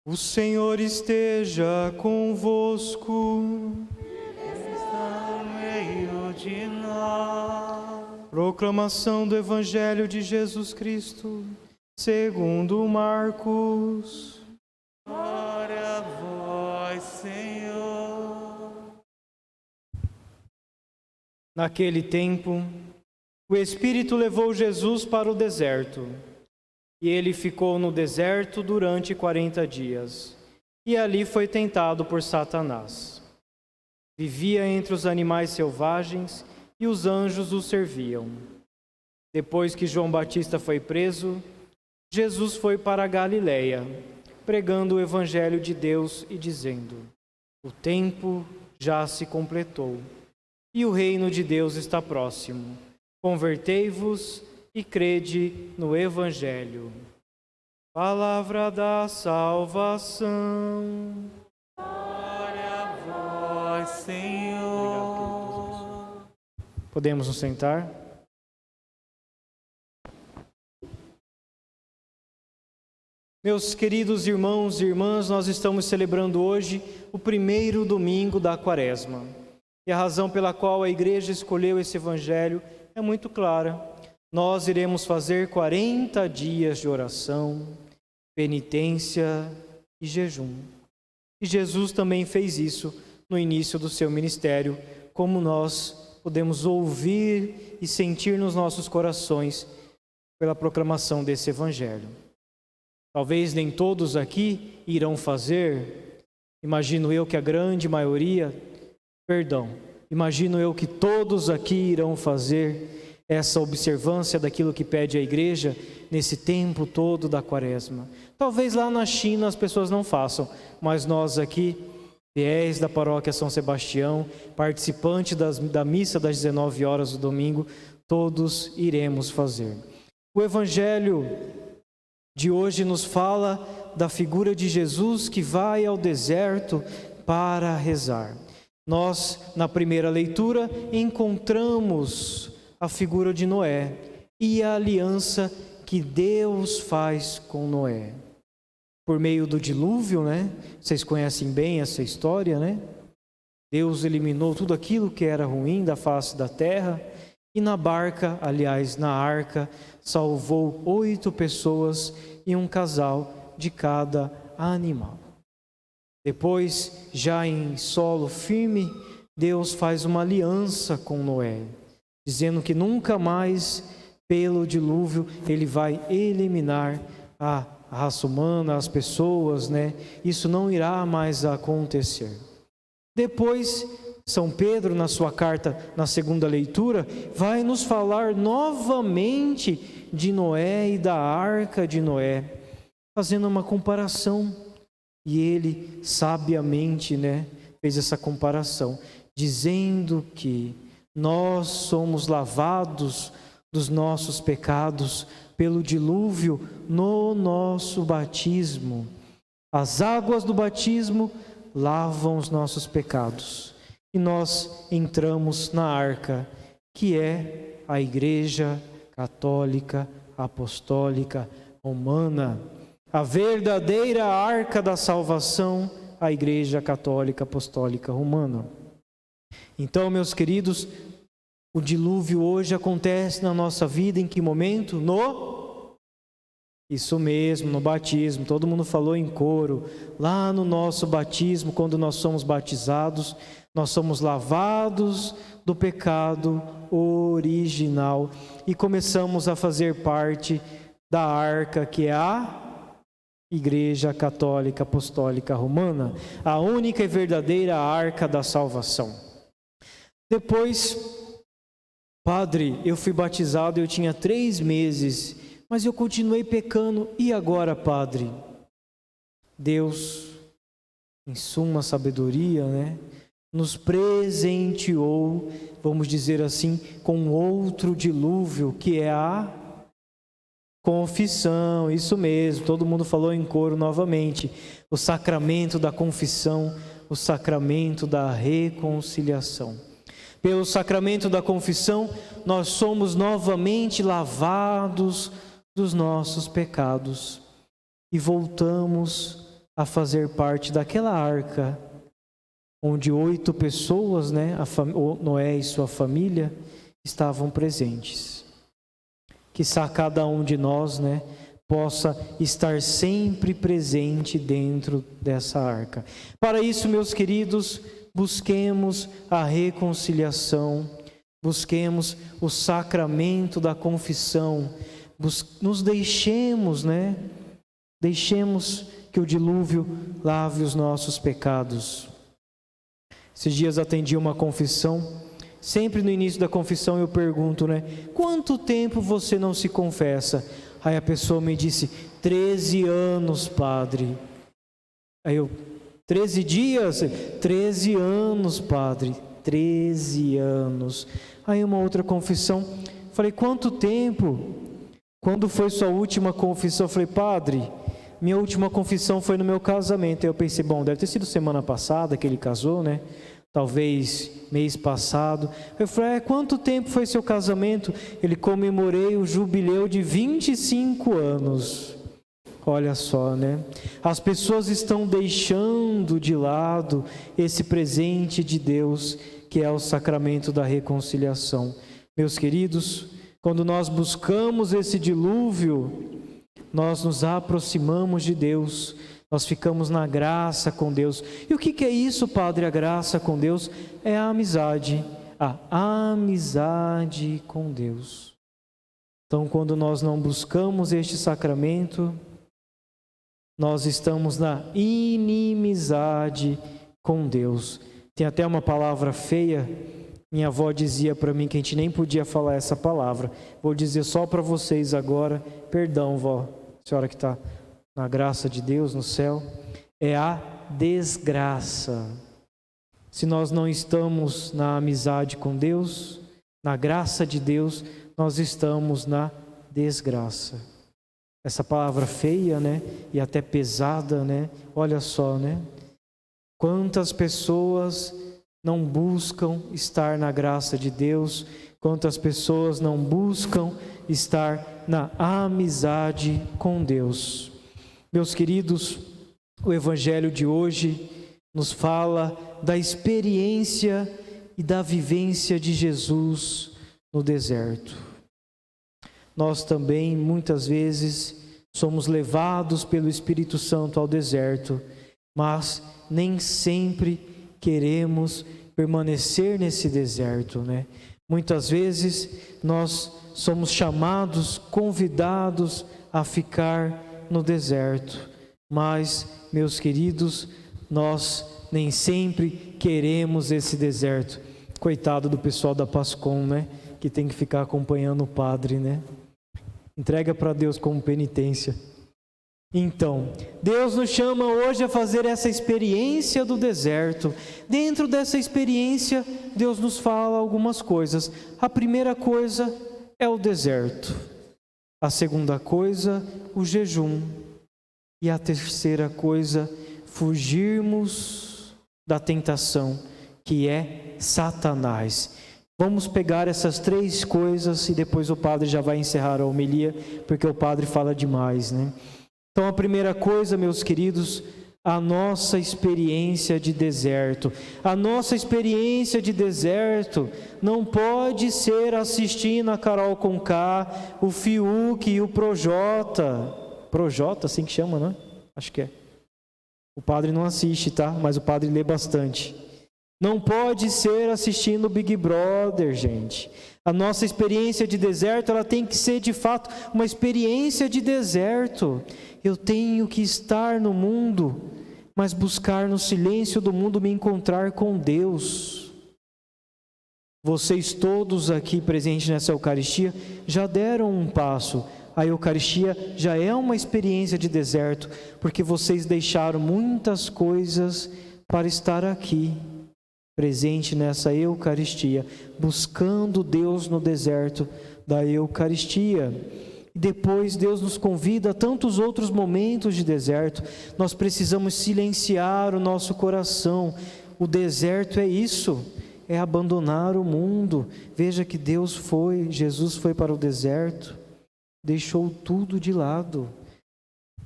O Senhor esteja convosco. Ele está no meio de nós. Proclamação do Evangelho de Jesus Cristo, segundo Marcos. Glória a vós, Senhor. Naquele tempo, o Espírito levou Jesus para o deserto. E ele ficou no deserto durante 40 dias. E ali foi tentado por Satanás. Vivia entre os animais selvagens e os anjos o serviam. Depois que João Batista foi preso, Jesus foi para a Galiléia, pregando o Evangelho de Deus e dizendo: o tempo já se completou, e o reino de Deus está próximo. Convertei-vos e crede no Evangelho. Palavra da salvação. Glória a vós, Senhor. Podemos nos sentar? Meus queridos irmãos e irmãs, nós estamos celebrando hoje o primeiro domingo da Quaresma. E a razão pela qual a Igreja escolheu esse Evangelho é muito clara. Nós iremos fazer 40 dias de oração, penitência e jejum. E Jesus também fez isso no início do seu ministério, como nós podemos ouvir e sentir nos nossos corações pela proclamação desse Evangelho. Talvez nem todos aqui irão fazer, imagino eu que a grande maioria, imagino eu que todos aqui irão fazer essa observância daquilo que pede a Igreja nesse tempo todo da Quaresma. Talvez lá na China as pessoas não façam, mas nós aqui, fiéis da paróquia São Sebastião, participantes da missa das 19 horas do domingo, todos iremos fazer. O Evangelho de hoje nos fala da figura de Jesus que vai ao deserto para rezar. Nós, na primeira leitura, encontramos a figura de Noé e a aliança que Deus faz com Noé. Por meio do dilúvio, né? Vocês conhecem bem essa história, né? Deus eliminou tudo aquilo que era ruim da face da terra e na arca, salvou 8 pessoas e um casal de cada animal. Depois, já em solo firme, Deus faz uma aliança com Noé, dizendo que nunca mais, pelo dilúvio, ele vai eliminar a raça humana, as pessoas, né? Isso não irá mais acontecer. Depois, São Pedro, na sua carta, na segunda leitura, vai nos falar novamente de Noé e da arca de Noé, fazendo uma comparação. E ele, sabiamente, né, fez essa comparação, dizendo que nós somos lavados dos nossos pecados pelo dilúvio no nosso batismo. As águas do batismo lavam os nossos pecados. E nós entramos na arca, que é a Igreja Católica, Apostólica, Romana. A verdadeira arca da salvação, a Igreja Católica, Apostólica, Romana. Então, meus queridos, o dilúvio hoje acontece na nossa vida em que momento? Isso mesmo, no batismo. Todo mundo falou em coro. Lá no nosso batismo, quando nós somos batizados, nós somos lavados do pecado original e começamos a fazer parte da arca que é a Igreja Católica Apostólica Romana, a única e verdadeira arca da salvação. Depois, padre, eu fui batizado, eu tinha 3 meses, mas eu continuei pecando. E agora, padre? Deus, em suma sabedoria, né, nos presenteou, vamos dizer assim, com outro dilúvio, que é a confissão. Isso mesmo, todo mundo falou em coro novamente. O sacramento da confissão, o sacramento da reconciliação. Pelo sacramento da confissão, nós somos novamente lavados dos nossos pecados e voltamos a fazer parte daquela arca onde 8 pessoas, né, Noé e sua família, estavam presentes. Quizá cada um de nós, né, possa estar sempre presente dentro dessa arca. Para isso, meus queridos, busquemos a reconciliação, busquemos o sacramento da confissão, nos deixemos, né, deixemos que o dilúvio lave os nossos pecados. Esses dias atendi uma confissão. Sempre no início da confissão eu pergunto, né? Quanto tempo você não se confessa? Aí a pessoa me disse, 13 anos, padre. Aí eu, 13 dias? 13 anos, padre. 13 anos. Aí uma outra confissão, falei, quanto tempo? Quando foi sua última confissão? Eu falei, padre, minha última confissão foi no meu casamento. Aí eu pensei, bom, deve ter sido semana passada que ele casou, né? Talvez mês passado. Eu falei, quanto tempo foi seu casamento? Ele, comemorei o jubileu de 25 anos. Olha só, né? As pessoas estão deixando de lado esse presente de Deus, que é o sacramento da reconciliação. Meus queridos, quando nós buscamos esse dilúvio, nós nos aproximamos de Deus, nós ficamos na graça com Deus. E o que é isso, padre, a graça com Deus? É a amizade com Deus. Então, quando nós não buscamos este sacramento, nós estamos na inimizade com Deus. Tem até uma palavra feia, minha avó dizia para mim que a gente nem podia falar essa palavra. Vou dizer só para vocês agora, perdão, vó, senhora que está na graça de Deus, no céu, é a desgraça. Se nós não estamos na amizade com Deus, na graça de Deus, nós estamos na desgraça. Essa palavra feia, né, e até pesada, né, olha só, né, quantas pessoas não buscam estar na graça de Deus, quantas pessoas não buscam estar na amizade com Deus. Meus queridos, o Evangelho de hoje nos fala da experiência e da vivência de Jesus no deserto. Nós também, muitas vezes, somos levados pelo Espírito Santo ao deserto, mas nem sempre queremos permanecer nesse deserto, né? Muitas vezes nós somos chamados, convidados a ficar no deserto, mas, meus queridos, nós nem sempre queremos esse deserto. Coitado do pessoal da Pascom, né? Que tem que ficar acompanhando o padre, né? Entrega para Deus como penitência. Então, Deus nos chama hoje a fazer essa experiência do deserto. Dentro dessa experiência, Deus nos fala algumas coisas. A primeira coisa é o deserto. A segunda coisa, o jejum. E a terceira coisa, fugirmos da tentação, que é Satanás. Vamos pegar essas 3 coisas e depois o padre já vai encerrar a homilia, porque o padre fala demais, né? Então, a primeira coisa, meus queridos, a nossa experiência de deserto. A nossa experiência de deserto não pode ser assistindo a Carol Conká, o Fiuk e o Projota. Projota, assim que chama, né? Acho que é. O padre não assiste, tá? Mas o padre lê bastante. Não pode ser assistindo o Big Brother, gente. A nossa experiência de deserto, ela tem que ser de fato uma experiência de deserto. Eu tenho que estar no mundo, mas buscar no silêncio do mundo me encontrar com Deus. Vocês todos aqui presentes nessa Eucaristia já deram um passo. A Eucaristia já é uma experiência de deserto, porque vocês deixaram muitas coisas para estar aqui, presente nessa Eucaristia, buscando Deus no deserto da Eucaristia. E depois Deus nos convida a tantos outros momentos de deserto. Nós precisamos silenciar o nosso coração. O deserto é isso, é abandonar o mundo. Veja que Jesus foi para o deserto, deixou tudo de lado.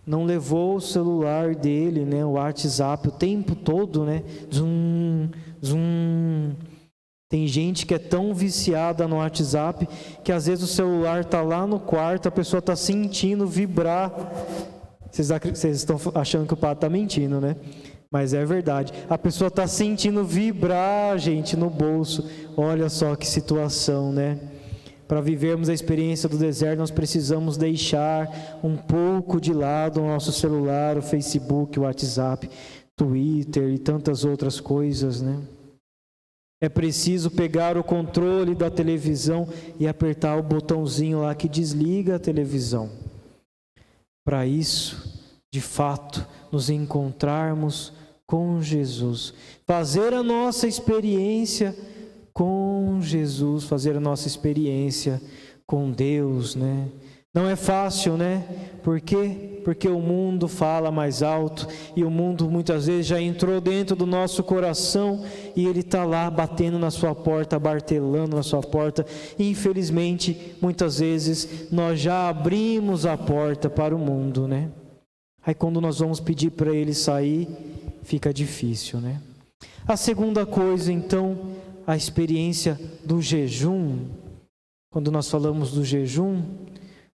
não levou o celular dele, né, o WhatsApp, o tempo todo, né? Zum, zum. Tem gente que é tão viciada no WhatsApp que às vezes o celular está lá no quarto, a pessoa está sentindo vibrar. Vocês estão achando que o padre está mentindo, né? Mas é verdade. A pessoa está sentindo vibrar, gente, no bolso. Olha só que situação, né? Para vivermos a experiência do deserto, nós precisamos deixar um pouco de lado o nosso celular, o Facebook, o WhatsApp, Twitter e tantas outras coisas, né? É preciso pegar o controle da televisão e apertar o botãozinho lá que desliga a televisão. Para isso, de fato, nos encontrarmos com Jesus. Fazer a nossa experiência com Jesus, fazer a nossa experiência com Deus, né? Não é fácil, né? Por quê? Porque o mundo fala mais alto e o mundo muitas vezes já entrou dentro do nosso coração e ele está lá batendo na sua porta, martelando na sua porta. E infelizmente, muitas vezes nós já abrimos a porta para o mundo, né? Aí quando nós vamos pedir para ele sair, fica difícil, né? A segunda coisa, então, a experiência do jejum. Quando nós falamos do jejum,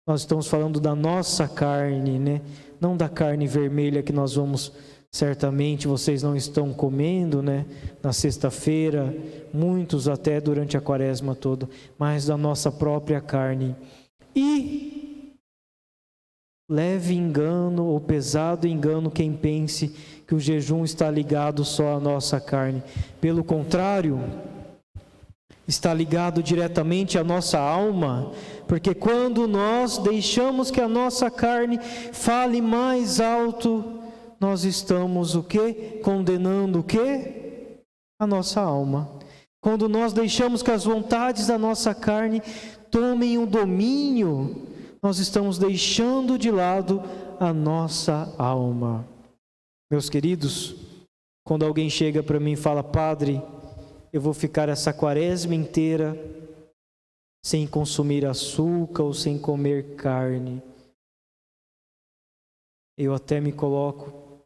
nós estamos falando da nossa carne, né? Não da carne vermelha que nós vamos, certamente, vocês não estão comendo, né? Na sexta-feira, muitos até durante a quaresma toda, mas da nossa própria carne. E leve engano ou pesado engano quem pense que o jejum está ligado só à nossa carne. Pelo contrário, está ligado diretamente à nossa alma, porque quando nós deixamos que a nossa carne fale mais alto, nós estamos o quê? Condenando o quê? A nossa alma. Quando nós deixamos que as vontades da nossa carne tomem o domínio, nós estamos deixando de lado a nossa alma. Meus queridos, quando alguém chega para mim e fala: Padre, eu vou ficar essa quaresma inteira sem consumir açúcar ou sem comer carne. Eu até me coloco,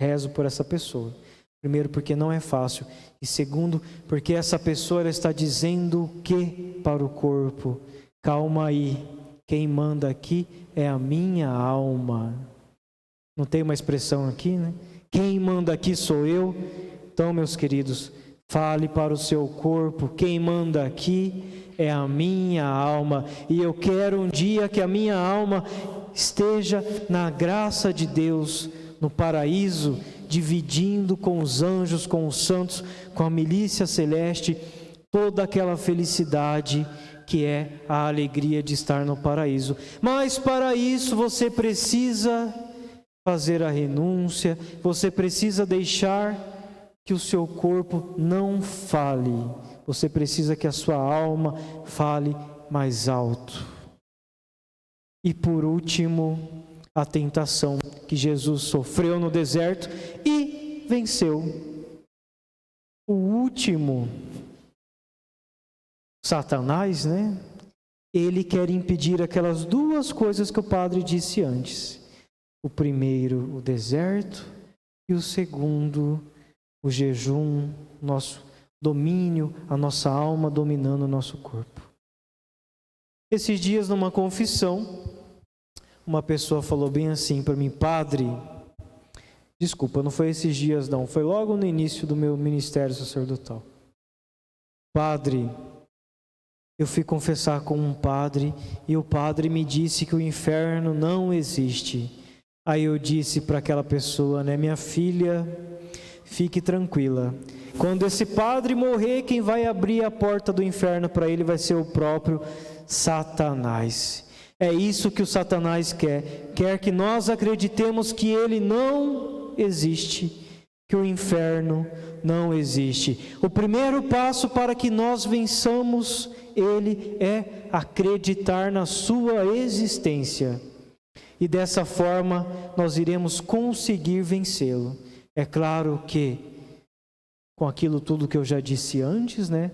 rezo por essa pessoa. Primeiro, porque não é fácil. E segundo, porque essa pessoa ela está dizendo o que para o corpo? Calma aí, quem manda aqui é a minha alma. Não tem uma expressão aqui, né? Quem manda aqui sou eu. Então, meus queridos, fale para o seu corpo, quem manda aqui é a minha alma. E eu quero um dia que a minha alma esteja na graça de Deus, no paraíso, dividindo com os anjos, com os santos, com a milícia celeste, toda aquela felicidade que é a alegria de estar no paraíso. Mas para isso você precisa fazer a renúncia, você precisa deixar que o seu corpo não fale. Você precisa que a sua alma fale mais alto. E por último, a tentação que Jesus sofreu no deserto e venceu. O último, Satanás, né? Ele quer impedir aquelas duas coisas que o padre disse antes. O primeiro, o deserto, e o segundo, o jejum, nosso domínio, a nossa alma dominando o nosso corpo. Esses dias, numa confissão, uma pessoa falou bem assim para mim: Padre, desculpa, não foi esses dias não, foi logo no início do meu ministério sacerdotal. Padre, eu fui confessar com um padre e o padre me disse que o inferno não existe. Aí eu disse para aquela pessoa, né: minha filha, fique tranquila. Quando esse padre morrer, quem vai abrir a porta do inferno para ele vai ser o próprio Satanás. É isso que o Satanás quer. Quer que nós acreditemos que ele não existe, que o inferno não existe. O primeiro passo para que nós vençamos ele é acreditar na sua existência. E dessa forma nós iremos conseguir vencê-lo. É claro que com aquilo tudo que eu já disse antes, né?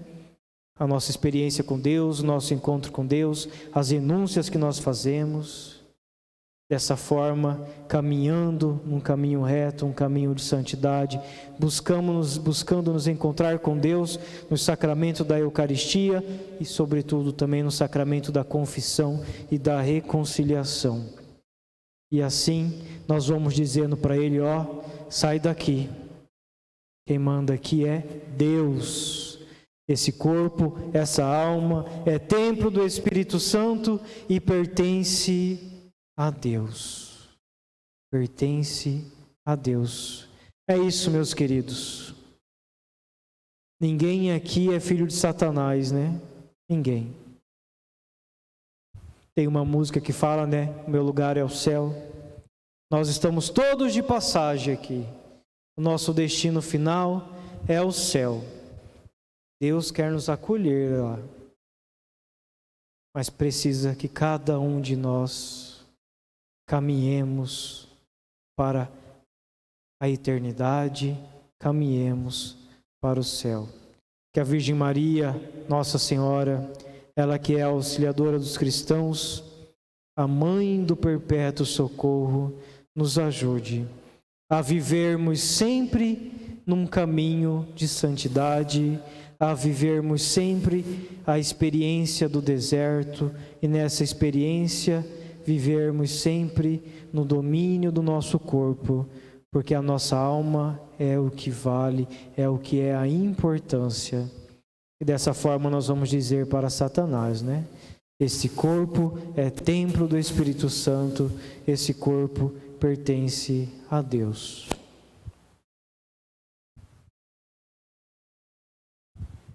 A nossa experiência com Deus, o nosso encontro com Deus, as renúncias que nós fazemos. Dessa forma, caminhando num caminho reto, um caminho de santidade, buscando nos encontrar com Deus no sacramento da Eucaristia e, sobretudo, também no sacramento da confissão e da reconciliação. E assim, nós vamos dizendo para Ele, ó, sai daqui. Quem manda aqui é Deus. Esse corpo, essa alma, é templo do Espírito Santo e pertence a Deus. Pertence a Deus. É isso, meus queridos. Ninguém aqui é filho de Satanás, né? Ninguém. Tem uma música que fala, né? O meu lugar é o céu. Nós estamos todos de passagem aqui. O nosso destino final é o céu. Deus quer nos acolher lá. Mas precisa que cada um de nós caminhemos para a eternidade, caminhemos para o céu. Que a Virgem Maria, Nossa Senhora, ela que é a auxiliadora dos cristãos, a mãe do perpétuo socorro, nos ajude a vivermos sempre num caminho de santidade, a vivermos sempre a experiência do deserto e nessa experiência vivermos sempre no domínio do nosso corpo, porque a nossa alma é o que vale, é o que é a importância. E dessa forma nós vamos dizer para Satanás, né? Esse corpo é templo do Espírito Santo, esse corpo pertence a Deus.